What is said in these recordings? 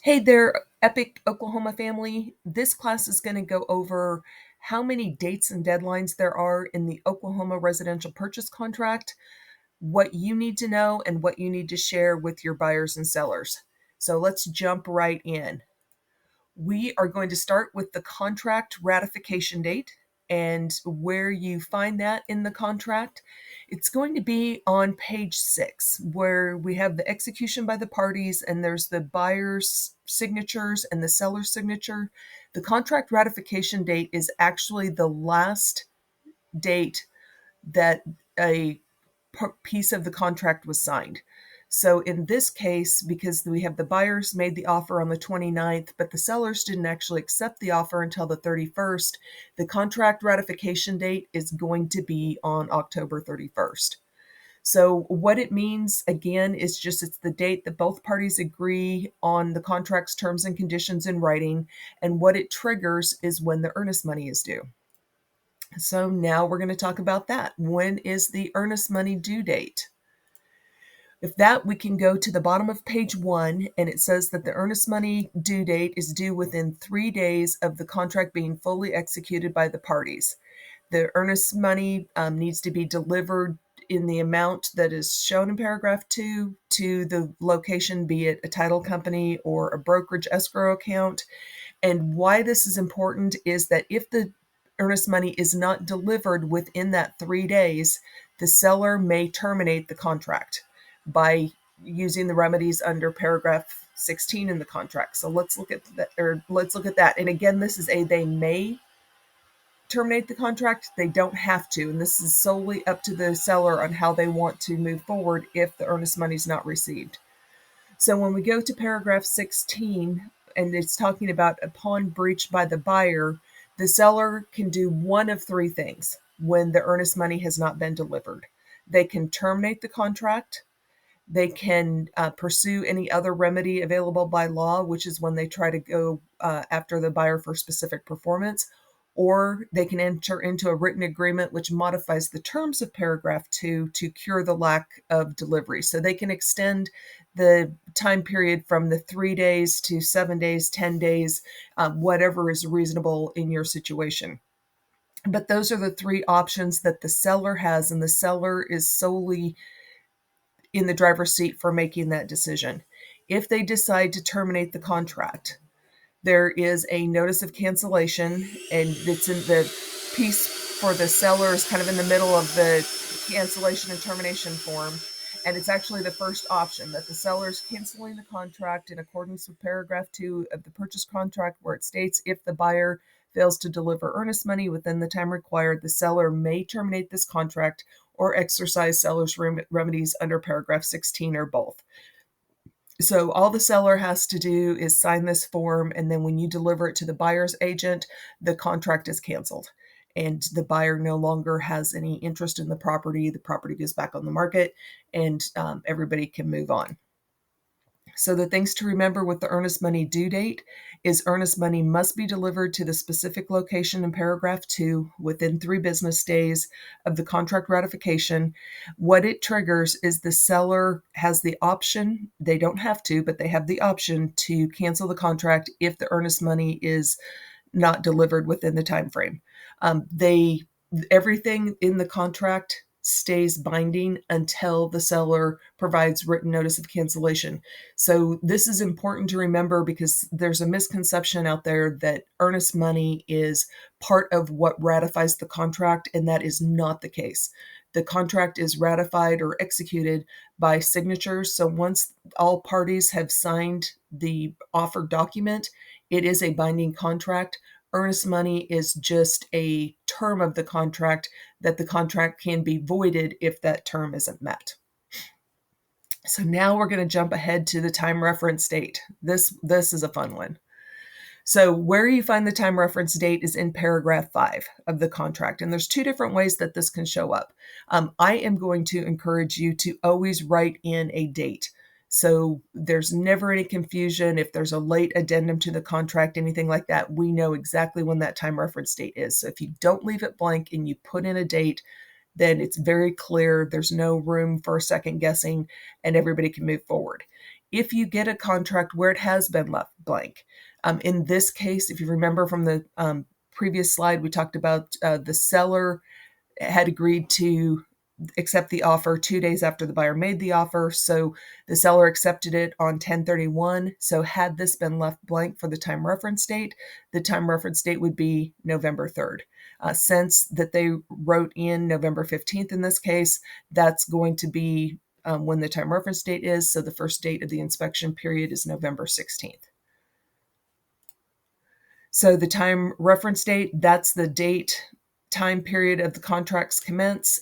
Hey there, Epic Oklahoma family. This class is going to go over how many dates and deadlines there are in the Oklahoma residential purchase contract, what you need to know, and what you need to share with your buyers and sellers. So let's jump right in. We are going to start with the contract ratification date and where you find that in the contract. It's going to be on page 6, where we have the execution by the parties and there's the buyer's signatures and the seller's signature. The contract ratification date is actually the last date that a piece of the contract was signed. So in this case, because we have the buyers made the offer on the 29th, but the sellers didn't actually accept the offer until the 31st, the contract ratification date is going to be on October 31st. So what it means, again, is just it's the date that both parties agree on the contract's terms and conditions in writing, and what it triggers is when the earnest money is due. So now we're going to talk about that. When is the earnest money due date? If that, we can go to the bottom of page 1, and it says that the earnest money due date is due within 3 days of the contract being fully executed by the parties. The earnest money needs to be delivered in the amount that is shown in paragraph 2 to the location, be it a title company or a brokerage escrow account. And why this is important is that if the earnest money is not delivered within that 3 days, the seller may terminate the contract by using the remedies under paragraph 16 in the contract. So let's look at that. And again, this is they may terminate the contract. They don't have to. And this is solely up to the seller on how they want to move forward if the earnest money is not received. So when we go to paragraph 16, and it's talking about upon breach by the buyer, the seller can do one of 3 things when the earnest money has not been delivered. They can terminate the contract. They can pursue any other remedy available by law, which is when they try to go after the buyer for specific performance, or they can enter into a written agreement which modifies the terms of paragraph 2 to cure the lack of delivery. So they can extend the time period from the 3 days to 7 days, 10 days, whatever is reasonable in your situation. But those are the 3 options that the seller has, and the seller is solely in the driver's seat for making that decision. If they decide to terminate the contract, there is a notice of cancellation, and it's in the piece for the seller is kind of in the middle of the cancellation and termination form. And it's actually the first option that the seller is canceling the contract in accordance with paragraph 2 of the purchase contract, where it states if the buyer fails to deliver earnest money within the time required, the seller may terminate this contract or exercise seller's remedies under paragraph 16 or both. So all the seller has to do is sign this form, and then when you deliver it to the buyer's agent, the contract is canceled and the buyer no longer has any interest in the property. The property goes back on the market, and everybody can move on. So the things to remember with the earnest money due date is earnest money must be delivered to the specific location in paragraph 2 within 3 business days of the contract ratification. What it triggers is the seller has the option, they don't have to, but they have the option to cancel the contract if the earnest money is not delivered within the time frame. Everything in the contract stays binding until the seller provides written notice of cancellation. So this is important to remember because there's a misconception out there that earnest money is part of what ratifies the contract, and that is not the case. The contract is ratified or executed by signatures. So once all parties have signed the offer document, it is a binding contract. Earnest money is just a term of the contract that the contract can be voided if that term isn't met. So now we're going to jump ahead to the time reference date. This is a fun one. So where you find the time reference date is in paragraph 5 of the contract. And there's 2 different ways that this can show up. I am going to encourage you to always write in a date. So there's never any confusion. If there's a late addendum to the contract, anything like that, we know exactly when that time reference date is. So if you don't leave it blank and you put in a date, then it's very clear. There's no room for second guessing and everybody can move forward. if you get a contract where it has been left blank. In this case, if you remember from the previous slide, we talked about the seller had agreed to accept the offer 2 days after the buyer made the offer. So the seller accepted it on 10/31. So had this been left blank for the time reference date, the time reference date would be November 3rd. Since that they wrote in November 15th in this case, that's going to be when the time reference date is. So the first date of the inspection period is November 16th. So the time reference date, that's the date, time period of the contracts commence.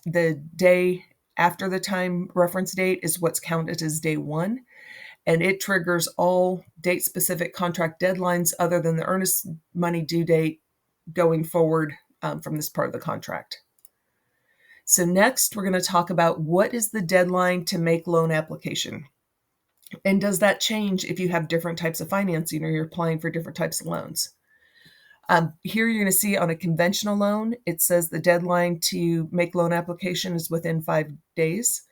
The day after the time reference date is what's counted as day one, and it triggers all date-specific contract deadlines other than the earnest money due date going forward from this part of the contract. So next, we're going to talk about what is the deadline to make loan application. And does that change if you have different types of financing or you're applying for different types of loans? Here you're going to see on a conventional loan, it says the deadline to make loan application is within 5 days.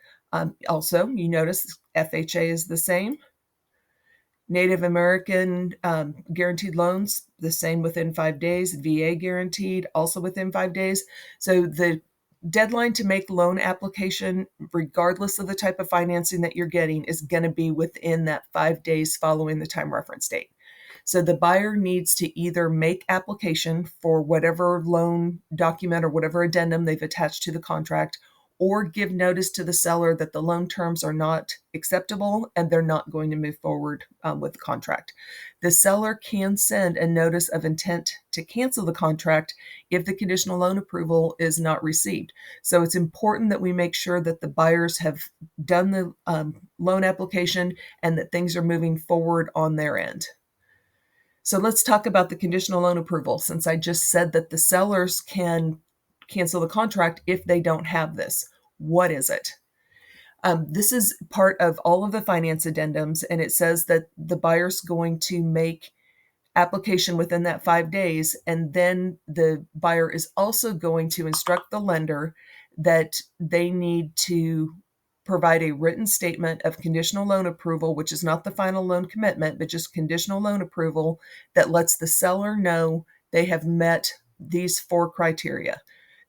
Also, you notice FHA is the same. Native American guaranteed loans, the same within 5 days. VA guaranteed, also within 5 days. So the deadline to make loan application, regardless of the type of financing that you're getting, is going to be within that 5 days following the time reference date. So the buyer needs to either make application for whatever loan document or whatever addendum they've attached to the contract, or give notice to the seller that the loan terms are not acceptable and they're not going to move forward with the contract. The seller can send a notice of intent to cancel the contract if the conditional loan approval is not received. So it's important that we make sure that the buyers have done the loan application and that things are moving forward on their end. So let's talk about the conditional loan approval, since I just said that the sellers can cancel the contract if they don't have this. What is it? This is part of all of the finance addendums, and it says that the buyer's going to make application within that 5 days, and then the buyer is also going to instruct the lender that they need to provide a written statement of conditional loan approval, which is not the final loan commitment, but just conditional loan approval that lets the seller know they have met these 4 criteria.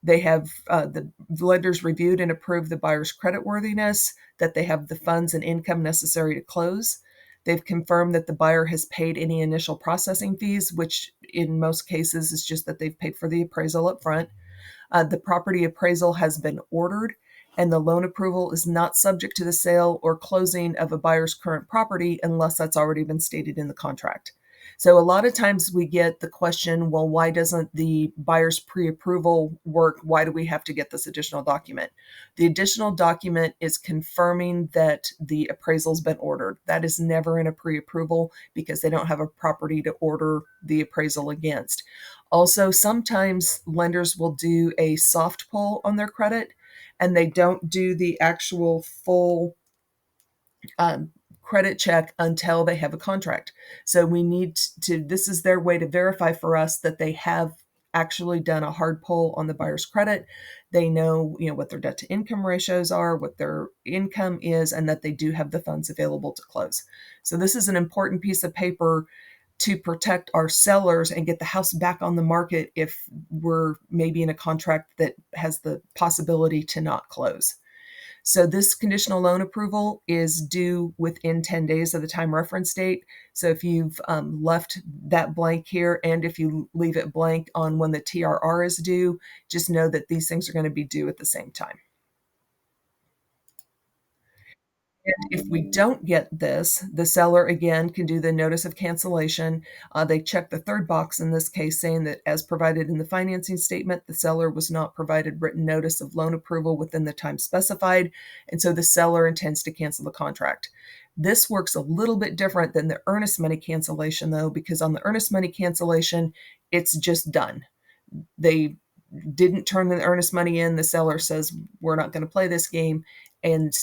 They have the lenders reviewed and approved the buyer's creditworthiness, that they have the funds and income necessary to close. They've confirmed that the buyer has paid any initial processing fees, which in most cases is just that they've paid for the appraisal up front. The property appraisal has been ordered, and the loan approval is not subject to the sale or closing of a buyer's current property unless that's already been stated in the contract. So a lot of times we get the question, well, why doesn't the buyer's pre-approval work? Why do we have to get this additional document? The additional document is confirming that the appraisal's been ordered. That is never in a pre-approval because they don't have a property to order the appraisal against. Also, sometimes lenders will do a soft pull on their credit and they don't do the actual full credit check until they have a contract. So we need to, this is their way to verify for us that they have actually done a hard pull on the buyer's credit. They know, what their debt to income ratios are, what their income is, and that they do have the funds available to close. So this is an important piece of paper to protect our sellers and get the house back on the market if we're maybe in a contract that has the possibility to not close. So this conditional loan approval is due within 10 days of the time reference date. So if you've left that blank here, and if you leave it blank on when the TRR is due, just know that these things are going to be due at the same time. And if we don't get this, the seller again can do the notice of cancellation. They check the third box in this case, saying that as provided in the financing statement, the seller was not provided written notice of loan approval within the time specified, and so the seller intends to cancel the contract. This works a little bit different than the earnest money cancellation, though, because on the earnest money cancellation, it's just done. They didn't turn the earnest money in. The seller says, we're not going to play this game, and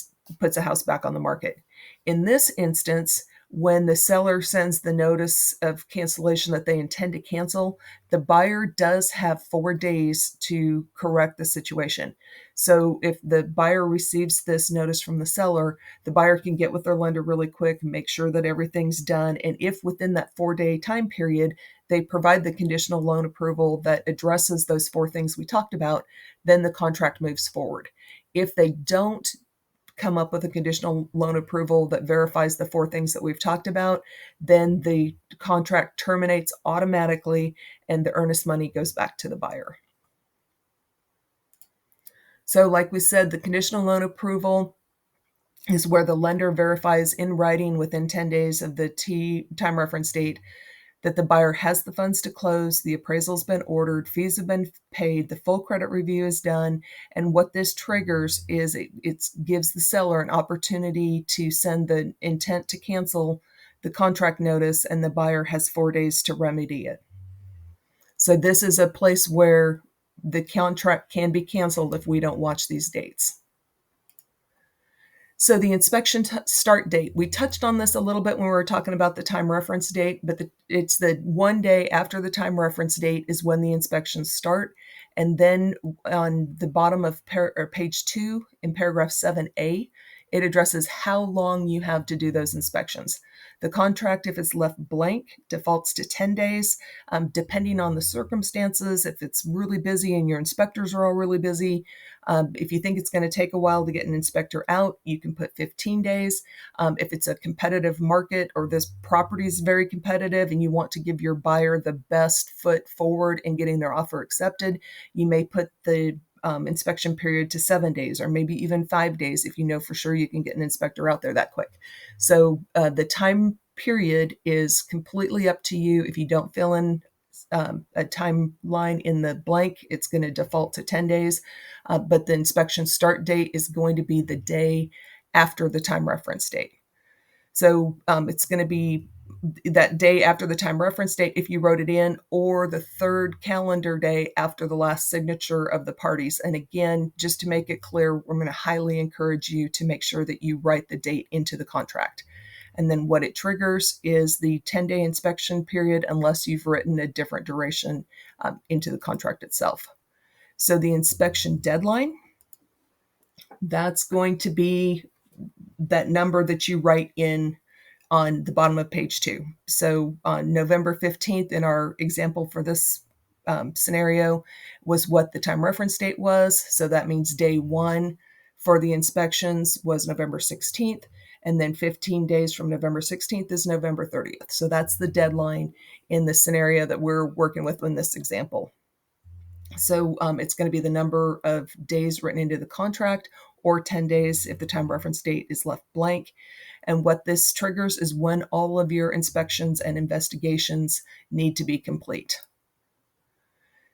puts a house back on the market. In this instance, When the seller sends the notice of cancellation that they intend to cancel, the buyer does have 4 days to correct the situation. So if the buyer receives this notice from the seller, the buyer can get with their lender really quick and make sure that everything's done. And if within that 4-day time period, they provide the conditional loan approval that addresses those 4 things we talked about, then the contract moves forward. If they don't come up with a conditional loan approval that verifies the 4 things that we've talked about, then the contract terminates automatically and the earnest money goes back to the buyer. So like we said, the conditional loan approval is where the lender verifies in writing within 10 days of the time reference date that the buyer has the funds to close, the appraisal's been ordered, fees have been paid, the full credit review is done. And what this triggers is it gives the seller an opportunity to send the intent to cancel the contract notice, and the buyer has 4 days to remedy it. So this is a place where the contract can be canceled if we don't watch these dates. So the inspection start date, we touched on this a little bit when we were talking about the time reference date, but it's the 1 day after the time reference date is when the inspections start. And then on the bottom of page 2 in paragraph 7A, it addresses how long you have to do those inspections. The contract, if it's left blank, defaults to 10 days, depending on the circumstances. If it's really busy and your inspectors are all really busy, if you think it's going to take a while to get an inspector out, you can put 15 days. If it's a competitive market or this property is very competitive and you want to give your buyer the best foot forward in getting their offer accepted, you may put the inspection period to 7 days or maybe even 5 days if you know for sure you can get an inspector out there that quick. So the time period is completely up to you. If you don't fill in a timeline in the blank, it's going to default to 10 days. But the inspection start date is going to be the day after the time reference date. So it's going to be that day after the time reference date if you wrote it in, or the 3rd calendar day after the last signature of the parties. And again, just to make it clear, we're going to highly encourage you to make sure that you write the date into the contract. And then what it triggers is the 10-day inspection period unless you've written a different duration into the contract itself. So the inspection deadline, that's going to be that number that you write in on the bottom of page 2. So on November 15th, in our example for this scenario, was what the time reference date was. So that means day 1 for the inspections was November 16th. And then 15 days from November 16th is November 30th. So that's the deadline in the scenario that we're working with in this example. So it's going to be the number of days written into the contract, or 10 days if the time reference date is left blank. And what this triggers is when all of your inspections and investigations need to be complete.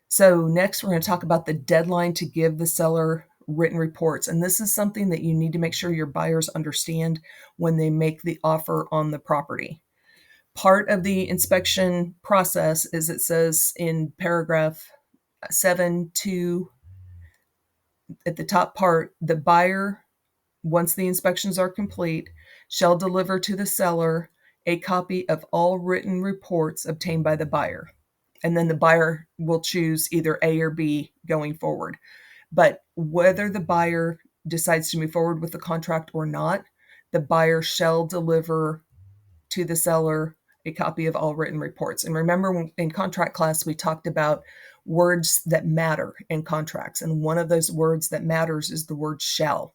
So next, we're going to talk about the deadline to give the seller written reports. And this is something that you need to make sure your buyers understand when they make the offer on the property. Part of the inspection process is, it says in paragraph 7.2 at the top part, the buyer, once the inspections are complete, shall deliver to the seller a copy of all written reports obtained by the buyer. And then the buyer will choose either A or B going forward. But whether the buyer decides to move forward with the contract or not, the buyer shall deliver to the seller a copy of all written reports. And remember, in contract class, we talked about words that matter in contracts. And one of those words that matters is the word shall.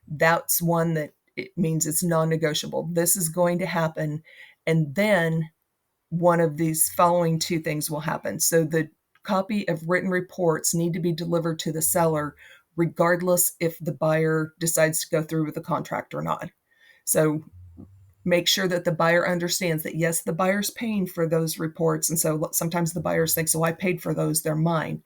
That's one that it means it's non-negotiable. This is going to happen. And then one of these following 2 things will happen. So the copy of written reports need to be delivered to the seller, regardless if the buyer decides to go through with the contract or not. So make sure that the buyer understands that, yes, the buyer's paying for those reports. And so sometimes the buyers think, so I paid for those, they're mine.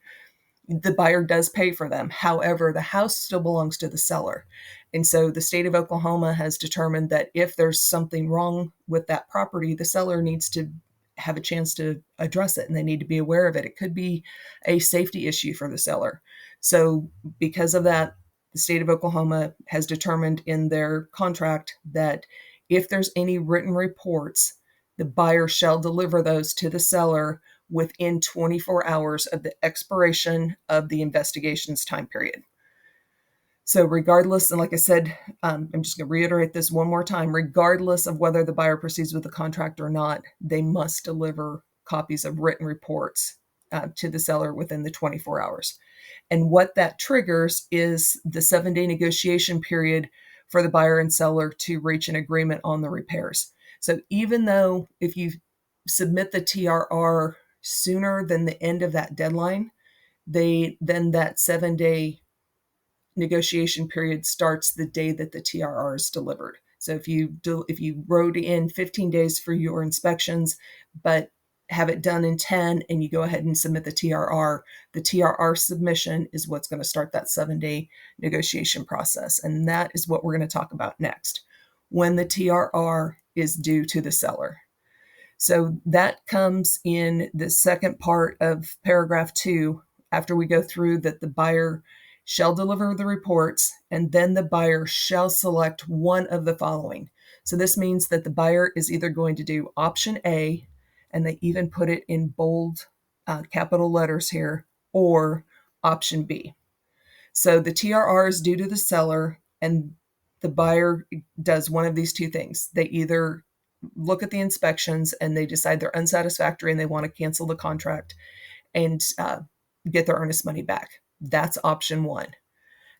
The buyer does pay for them. However, the house still belongs to the seller. And so the state of Oklahoma has determined that if there's something wrong with that property, the seller needs to have a chance to address it, and they need to be aware of it. It could be a safety issue for the seller. So because of that, the state of Oklahoma has determined in their contract that If there's any written reports, the buyer shall deliver those to the seller within 24 hours of the expiration of the investigation's time period. So regardless, and like I said, I'm just going to reiterate this one more time, regardless of whether the buyer proceeds with the contract or not, they must deliver copies of written reports to the seller within the 24 hours. And what that triggers is the 7-day negotiation period for the buyer and seller to reach an agreement on the repairs. So even though if you submit the TRR sooner than the end of that deadline, then that 7-day negotiation period starts the day that the TRR is delivered. So if you wrote in 15 days for your inspections, but have it done in 10 and you go ahead and submit the TRR submission is what's going to start that 7-day negotiation process. And that is what we're going to talk about next, when the TRR is due to the seller. So that comes in the second part of paragraph 2, after we go through that the buyer shall deliver the reports, and then the buyer shall select one of the following. So this means that the buyer is either going to do option A, and they even put it in bold capital letters here, or option B. So the TRR is due to the seller, and the buyer does one of these two things. They either look at the inspections and they decide they're unsatisfactory and they want to cancel the contract and get their earnest money back. That's option 1.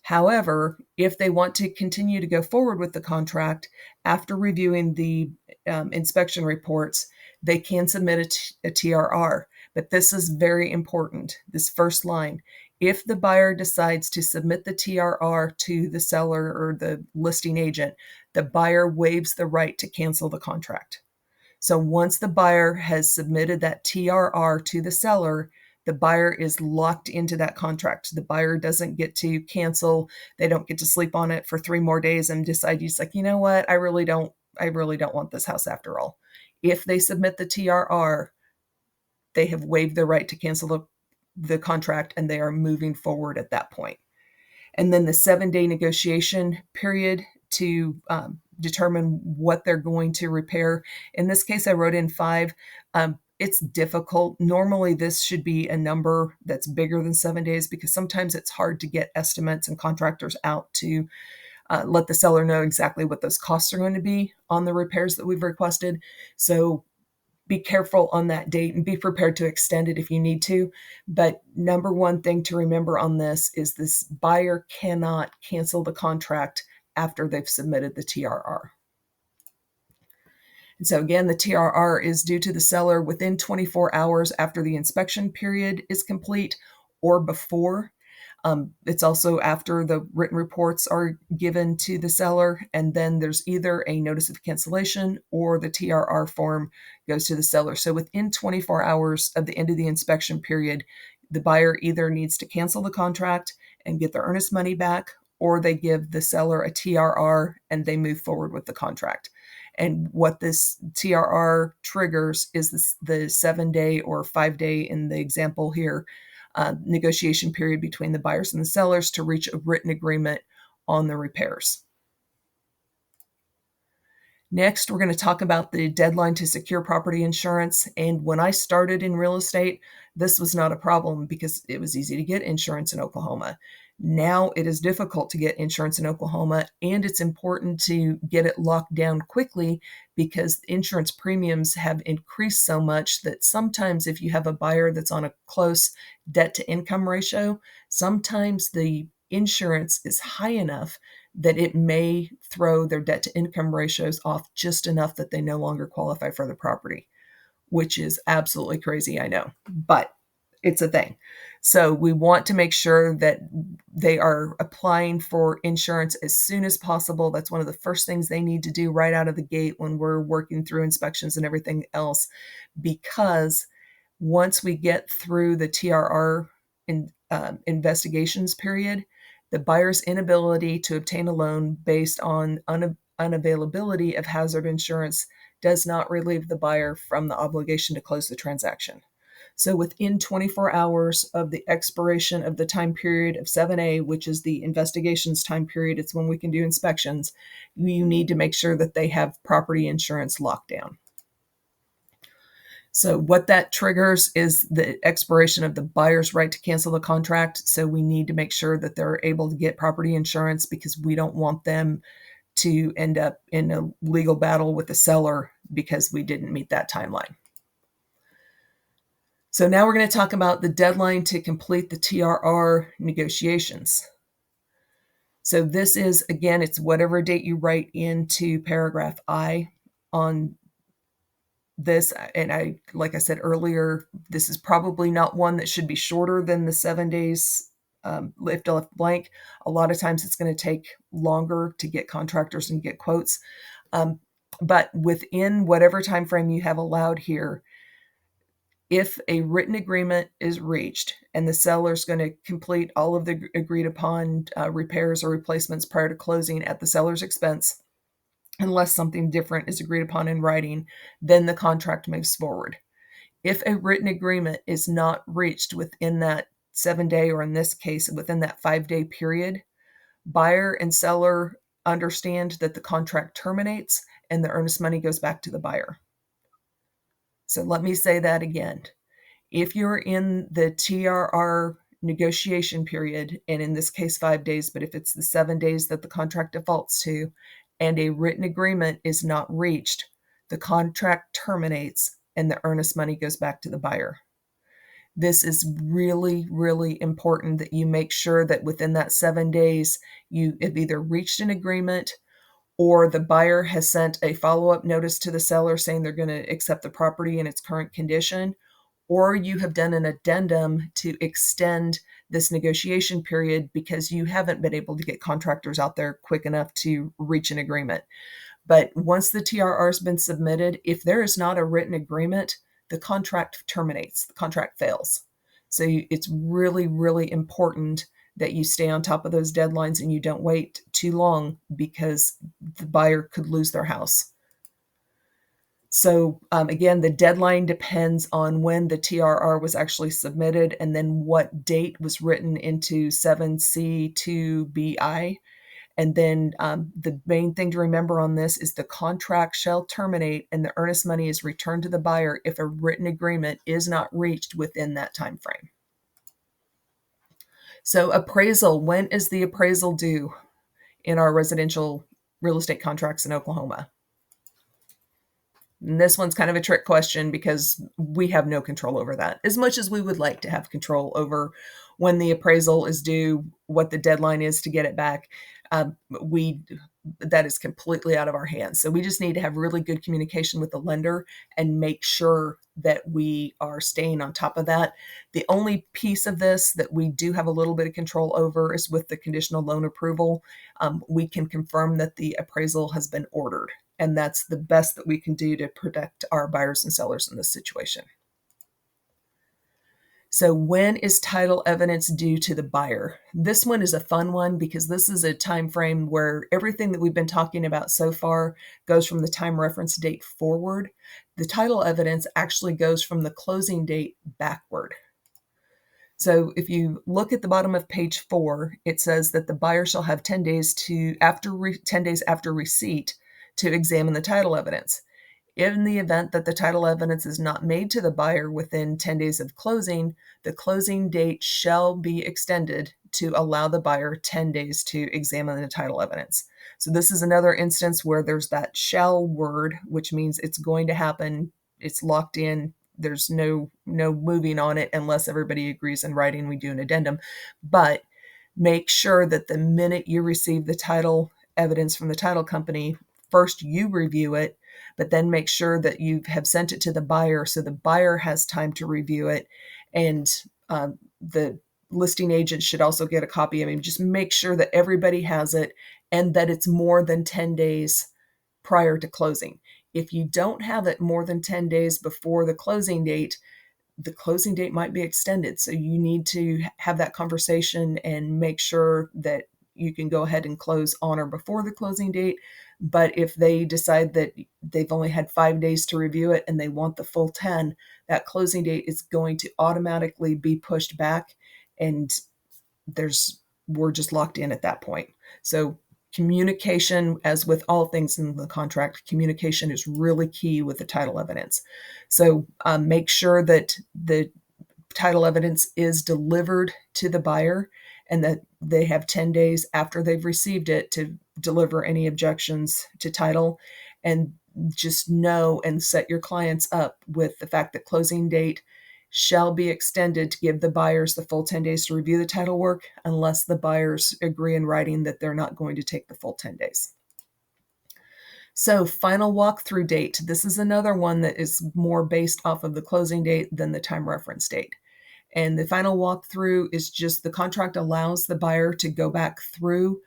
However, if they want to continue to go forward with the contract after reviewing the inspection reports, they can submit a TRR. But this is very important, this first line. If the buyer decides to submit the TRR to the seller or the listing agent, the buyer waives the right to cancel the contract. So once the buyer has submitted that TRR to the seller, the buyer is locked into that contract. The buyer doesn't get to cancel. They don't get to sleep on it for 3 more days and decide, he's like, you know what, I really don't want this house after all. If they submit the TRR, they have waived their right to cancel the contract and they are moving forward at that point. And then the 7-day negotiation period to determine what they're going to repair. In this case, I wrote in 5. It's difficult. Normally, this should be a number that's bigger than 7 days because sometimes it's hard to get estimates and contractors out to let the seller know exactly what those costs are going to be on the repairs that we've requested. So be careful on that date and be prepared to extend it if you need to. But number one thing to remember on this is this buyer cannot cancel the contract after they've submitted the TRR. And so again, the TRR is due to the seller within 24 hours after the inspection period is complete or before. It's also after the written reports are given to the seller, and then there's either a notice of cancellation or the TRR form goes to the seller. So within 24 hours of the end of the inspection period, the buyer either needs to cancel the contract and get their earnest money back, or they give the seller a TRR and they move forward with the contract. And what this TRR triggers is the 7-day or 5-day in the example here, negotiation period between the buyers and the sellers to reach a written agreement on the repairs. Next, we're going to talk about the deadline to secure property insurance. And when I started in real estate, this was not a problem because it was easy to get insurance in Oklahoma. Now it is difficult to get insurance in Oklahoma, and it's important to get it locked down quickly because insurance premiums have increased so much that sometimes if you have a buyer that's on a close debt to income ratio, sometimes the insurance is high enough that it may throw their debt to income ratios off just enough that they no longer qualify for the property, which is absolutely crazy, I know, but it's a thing. So we want to make sure that they are applying for insurance as soon as possible. That's one of the first things they need to do right out of the gate when we're working through inspections and everything else, because once we get through the TRR investigations period, the buyer's inability to obtain a loan based on unavailability of hazard insurance does not relieve the buyer from the obligation to close the transaction. So within 24 hours of the expiration of the time period of 7A, which is the investigations time period, it's when we can do inspections, you need to make sure that they have property insurance locked down. So what that triggers is the expiration of the buyer's right to cancel the contract. So we need to make sure that they're able to get property insurance, because we don't want them to end up in a legal battle with the seller because we didn't meet that timeline. So now we're going to talk about the deadline to complete the TRR negotiations. So this is, again, it's whatever date you write into paragraph I on this. And like I said earlier, this is probably not one that should be shorter than the 7 days left blank. A lot of times it's going to take longer to get contractors and get quotes. But within whatever time frame you have allowed here, if a written agreement is reached and the seller is going to complete all of the agreed upon repairs or replacements prior to closing at the seller's expense, unless something different is agreed upon in writing, then the contract moves forward. If a written agreement is not reached within that 7-day, or in this case, within that 5-day period, buyer and seller understand that the contract terminates and the earnest money goes back to the buyer. So let me say that again. If you're in the TRR negotiation period, and in this case 5 days, but if it's the 7 days that the contract defaults to, and a written agreement is not reached, the contract terminates and the earnest money goes back to the buyer. This is really, really important that you make sure that within that 7 days, you have either reached an agreement or the buyer has sent a follow-up notice to the seller saying they're going to accept the property in its current condition, or you have done an addendum to extend this negotiation period because you haven't been able to get contractors out there quick enough to reach an agreement. But once the TRR has been submitted, if there is not a written agreement, the contract terminates, the contract fails. So it's really, really important that you stay on top of those deadlines and you don't wait too long, because the buyer could lose their house. So again, the deadline depends on when the TRR was actually submitted and then what date was written into 7C2BI. And then the main thing to remember on this is the contract shall terminate and the earnest money is returned to the buyer if a written agreement is not reached within that time frame. So appraisal, when is the appraisal due in our residential real estate contracts in Oklahoma? And this one's kind of a trick question because we have no control over that, as much as we would like to have control over when the appraisal is due, what the deadline is to get it back. That is completely out of our hands. So we just need to have really good communication with the lender and make sure that we are staying on top of that. The only piece of this that we do have a little bit of control over is with the conditional loan approval. We can confirm that the appraisal has been ordered, and that's the best that we can do to protect our buyers and sellers in this situation. So when is title evidence due to the buyer? This one is a fun one because this is a time frame where everything that we've been talking about so far goes from the time reference date forward. The title evidence actually goes from the closing date backward. So if you look at the bottom of page 4, it says that the buyer shall have 10 days after receipt to examine the title evidence. In the event that the title evidence is not made to the buyer within 10 days of closing, the closing date shall be extended to allow the buyer 10 days to examine the title evidence. So this is another instance where there's that shall word, which means it's going to happen. It's locked in. There's no moving on it unless everybody agrees in writing. We do an addendum. But make sure that the minute you receive the title evidence from the title company, first you review it, but then make sure that you have sent it to the buyer so the buyer has time to review it. And the listing agent should also get a copy. I mean, just make sure that everybody has it and that it's more than 10 days prior to closing. If you don't have it more than 10 days before the closing date might be extended. So you need to have that conversation and make sure that you can go ahead and close on or before the closing date. But if they decide that they've only had 5 days to review it and they want the full 10, that closing date is going to automatically be pushed back, and we're just locked in at that point. So communication, as with all things in the contract, communication is really key with the title evidence. So make sure that the title evidence is delivered to the buyer and that they have 10 days after they've received it to deliver any objections to title. And just know and set your clients up with the fact that closing date shall be extended to give the buyers the full 10 days to review the title work, unless the buyers agree in writing that they're not going to take the full 10 days. So final walkthrough date. This is another one that is more based off of the closing date than the time reference date. And the final walkthrough is just the contract allows the buyer to go back through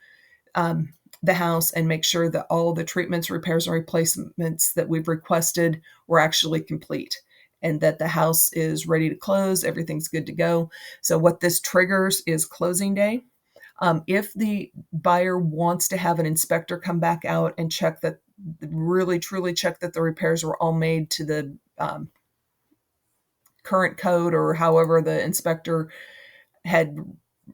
the house and make sure that all the treatments, repairs, and replacements that we've requested were actually complete, and that the house is ready to close, everything's good to go. So what this triggers is closing day. If the buyer wants to have an inspector come back out and check that, really truly check that the repairs were all made to the current code, or however the inspector had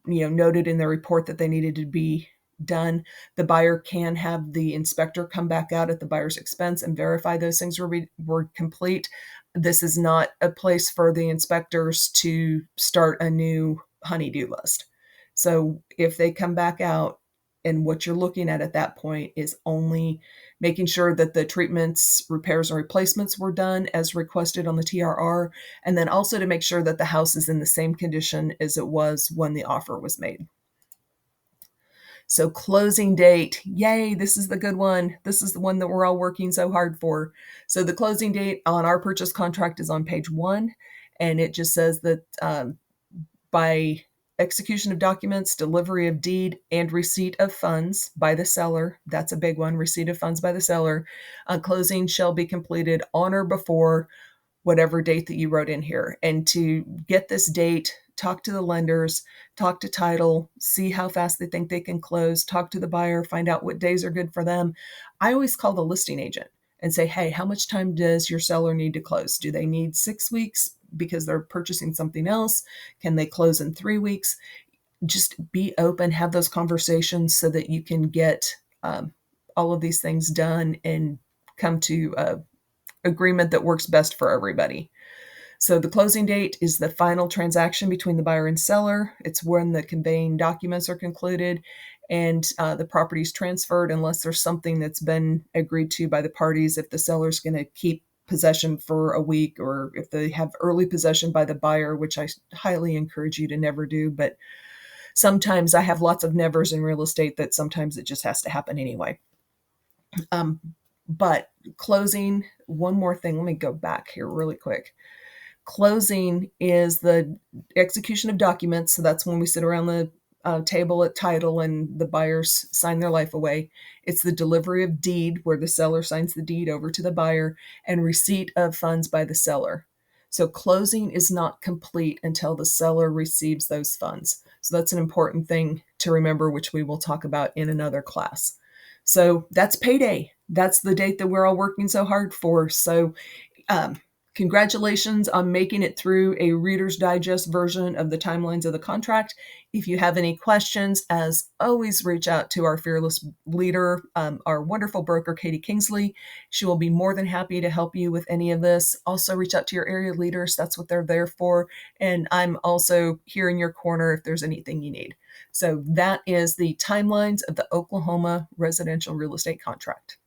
noted in the report that they needed to be done, the buyer can have the inspector come back out at the buyer's expense and verify those things were complete. This is not a place for the inspectors to start a new honey-do list. So if they come back out, and what you're looking at that point is only making sure that the treatments, repairs, and replacements were done as requested on the TRR, and then also to make sure that the house is in the same condition as it was when the offer was made. So closing date, yay, this is the good one. This is the one that we're all working so hard for. So the closing date on our purchase contract is on page 1, and it just says that by execution of documents, delivery of deed, and receipt of funds by the seller. That's a big one, receipt of funds by the seller. Closing shall be completed on or before whatever date that you wrote in here. And to get this date, talk to the lenders, talk to title, see how fast they think they can close, talk to the buyer, find out what days are good for them. I always call the listing agent and say, hey, how much time does your seller need to close? Do they need 6 weeks because they're purchasing something else? Can they close in 3 weeks? Just be open, have those conversations so that you can get all of these things done and come to a agreement that works best for everybody. So the closing date is the final transaction between the buyer and seller. It's when the conveying documents are concluded and the property is transferred, unless there's something that's been agreed to by the parties. If the seller's going to keep possession for a week, or if they have early possession by the buyer, which I highly encourage you to never do. But sometimes I have lots of nevers in real estate that sometimes it just has to happen anyway. But closing, one more thing, let me go back here really quick. Closing is the execution of documents. So that's when we sit around the table at title and the buyers sign their life away. It's the delivery of deed, where the seller signs the deed over to the buyer, and receipt of funds by the seller. So closing is not complete until the seller receives those funds. So that's an important thing to remember, which we will talk about in another class. So that's payday. That's the date that we're all working so hard for. So congratulations on making it through a Reader's Digest version of the timelines of the contract. If you have any questions, as always, reach out to our fearless leader, our wonderful broker, Katie Kingsley. She will be more than happy to help you with any of this. Also, reach out to your area leaders. That's what they're there for. And I'm also here in your corner if there's anything you need. So that is the timelines of the Oklahoma residential real estate contract.